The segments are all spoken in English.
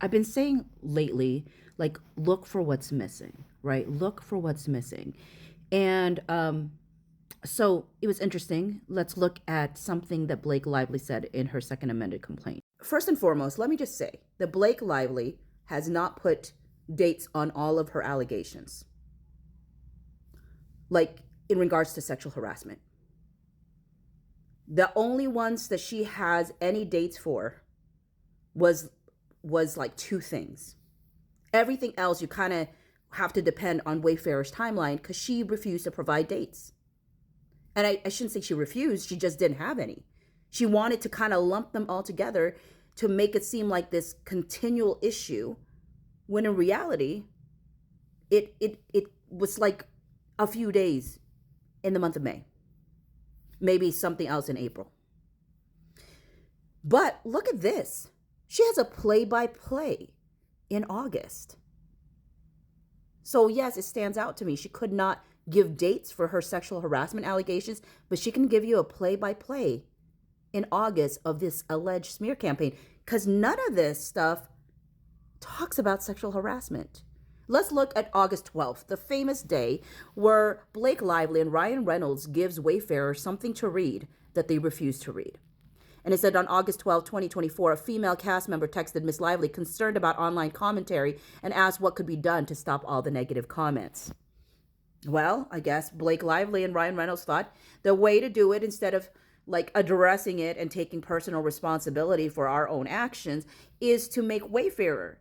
I've been saying lately, like, look for what's missing, right? Look for what's missing. And so it was interesting. Let's look at something that Blake Lively said in her second amended complaint. First and foremost, let me just say that Blake Lively has not put dates on all of her allegations, like in regards to sexual harassment. The only ones that she has any dates for was like two things. Everything else you kind of have to depend on Wayfarer's timeline because she refused to provide dates. And I shouldn't say she refused, she just didn't have any. She wanted to kind of lump them all together to make it seem like this continual issue, when in reality, it was like a few days in the month of May. Maybe something else in April. But look at this. She has a play-by-play in August. So yes, it stands out to me. She could not give dates for her sexual harassment allegations, but she can give you a play-by-play in August of this alleged smear campaign, because none of this stuff talks about sexual harassment. Let's look at August 12th, the famous day where Blake Lively and Ryan Reynolds gives Wayfarer something to read that they refuse to read. And it said on August 12, 2024, a female cast member texted Miss Lively concerned about online commentary and asked what could be done to stop all the negative comments. Well, I guess Blake Lively and Ryan Reynolds thought the way to do it, instead of like addressing it and taking personal responsibility for our own actions, is to make Wayfarer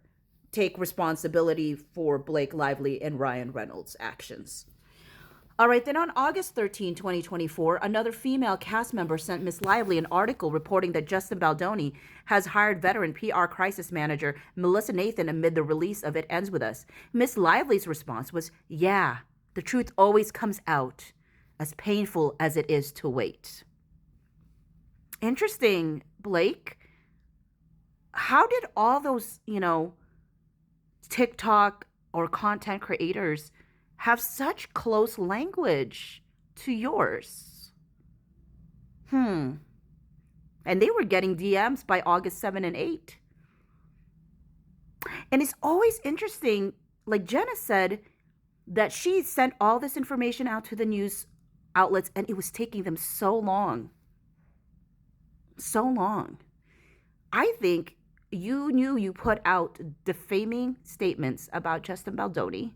take responsibility for Blake Lively and Ryan Reynolds' actions. All right, then on August 13, 2024, another female cast member sent Miss Lively an article reporting that Justin Baldoni has hired veteran PR crisis manager Melissa Nathan amid the release of It Ends With Us. Miss Lively's response was, "Yeah, the truth always comes out, as painful as it is to wait." Interesting, Blake. How did all those, TikTok or content creators have such close language to yours? And they were getting DMs by August 7 and 8. And it's always interesting, like Jenna said, that she sent all this information out to the news outlets and it was taking them so long. So long. I think you knew you put out defaming statements about Justin Baldoni,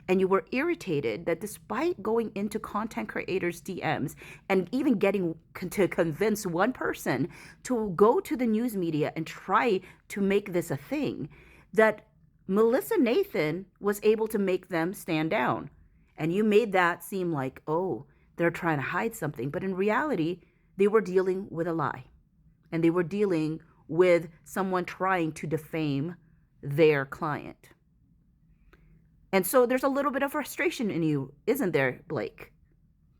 and you were irritated that despite going into content creators' DMs and even getting to convince one person to go to the news media and try to make this a thing, that Melissa Nathan was able to make them stand down. And you made that seem like, oh, they're trying to hide something. But in reality, they were dealing with a lie. And they were dealing with someone trying to defame their client. And so there's a little bit of frustration in you, isn't there, Blake?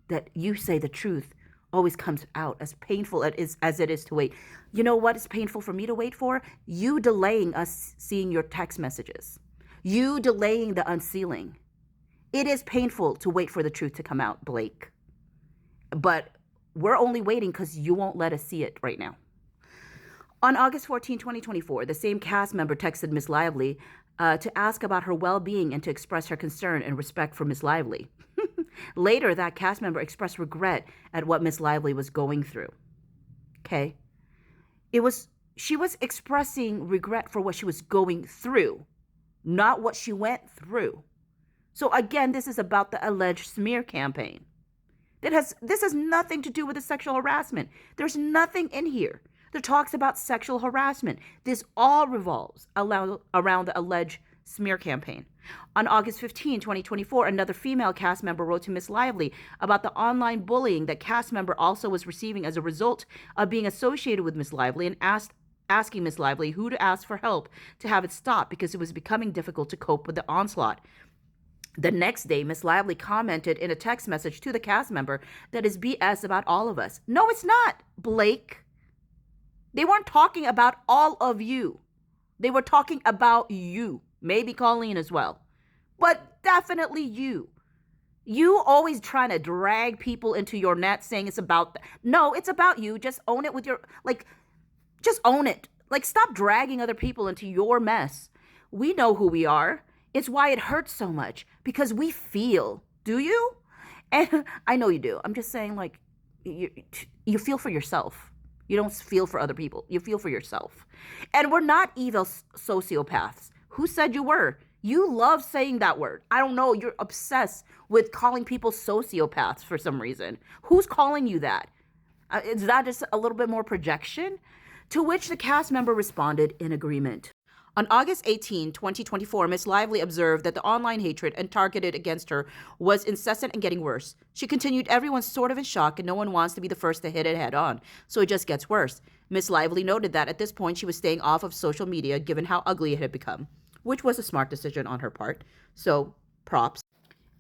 That you say the truth always comes out, as painful as it is to wait. You know what is painful for me to wait for? You delaying us seeing your text messages. You delaying the unsealing. It is painful to wait for the truth to come out, Blake. But we're only waiting because you won't let us see it right now. On August 14, 2024, the same cast member texted Miss Lively to ask about her well-being and to express her concern and respect for Miss Lively. Later, that cast member expressed regret at what Miss Lively was going through. Okay? She was expressing regret for what she was going through, not what she went through. So again, this is about the alleged smear campaign. This has nothing to do with the sexual harassment. There's nothing in here that talks about sexual harassment. This all revolves around the alleged smear campaign. On August 15, 2024, another female cast member wrote to Miss Lively about the online bullying that cast member also was receiving as a result of being associated with Miss Lively, and asking Miss Lively who to ask for help to have it stop because it was becoming difficult to cope with the onslaught. The next day, Miss Lively commented in a text message to the cast member that is BS about all of us. No, it's not, Blake. They weren't talking about all of you. They were talking about you. Maybe Colleen as well. But definitely you. You always trying to drag people into your net saying it's about... No, it's about you. Just own it with your... just own it. Stop dragging other people into your mess We know who we are. It's why it hurts so much, because we feel. Do you? And I know you do. I'm just saying, like, you feel for yourself. You don't feel for other people. You feel for yourself. And we're not evil sociopaths. Who said you were? You love saying that word. I don't know. You're obsessed with calling people sociopaths for some reason. Who's calling you that? Is that just a little bit more projection? To which the cast member responded in agreement. On August 18, 2024, Miss Lively observed that the online hatred and targeted against her was incessant and getting worse. She continued, everyone's sort of in shock and no one wants to be the first to hit it head on, so it just gets worse. Miss Lively noted that at this point she was staying off of social media given how ugly it had become, which was a smart decision on her part, so props.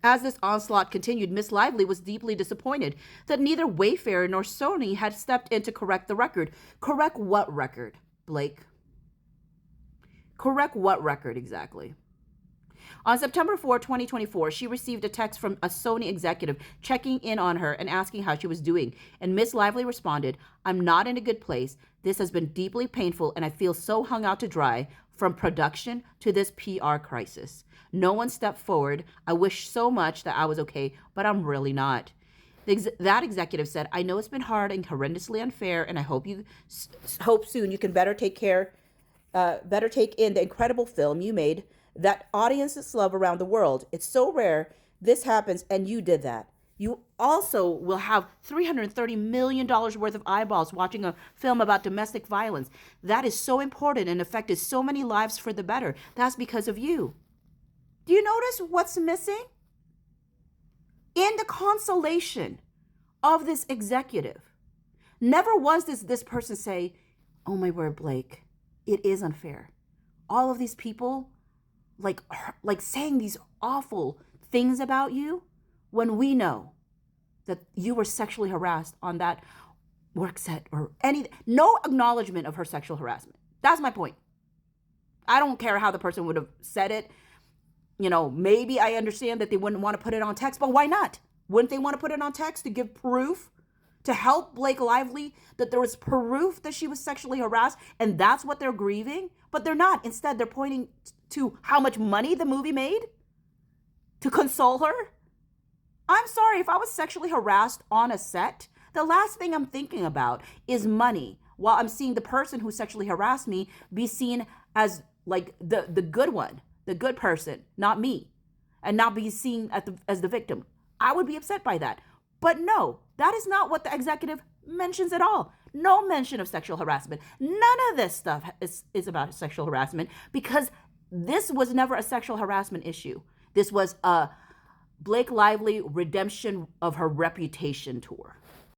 As this onslaught continued, Miss Lively was deeply disappointed that neither Wayfair nor Sony had stepped in to correct the record. Correct what record, Blake? Correct what record exactly? On September 4, 2024, she received a text from a Sony executive checking in on her and asking how she was doing. And Miss Lively responded, I'm not in a good place. This has been deeply painful and I feel so hung out to dry from production to this PR crisis. No one stepped forward. I wish so much that I was okay, but I'm really not. That executive said, I know it's been hard and horrendously unfair, and I hope soon you can better take in the incredible film you made that audiences love around the world. It's so rare this happens, and you did that. You also will have $330 million worth of eyeballs watching a film about domestic violence. That is so important and affected so many lives for the better. That's because of you. Do you notice what's missing? In the consolation of this executive, never once does this person say, oh my word, Blake, it is unfair. All of these people like saying these awful things about you when we know that you were sexually harassed on that work set or no acknowledgement of her sexual harassment. That's my point. I don't care how the person would have said it. You know, maybe I understand that they wouldn't want to put it on text, but why not? Wouldn't they want to put it on text to give proof, to help Blake Lively that there was proof that she was sexually harassed, and that's what they're grieving? But they're not. Instead, they're pointing to how much money the movie made to console her. I'm sorry, if I was sexually harassed on a set, the last thing I'm thinking about is money, while I'm seeing the person who sexually harassed me be seen as like the good one, the good person, not me, and not be seen as the victim. I would be upset by that. But no, that is not what the executive mentions at all. No mention of sexual harassment. None of this stuff is about sexual harassment, because this was never a sexual harassment issue. This was a Blake Lively redemption of her reputation tour.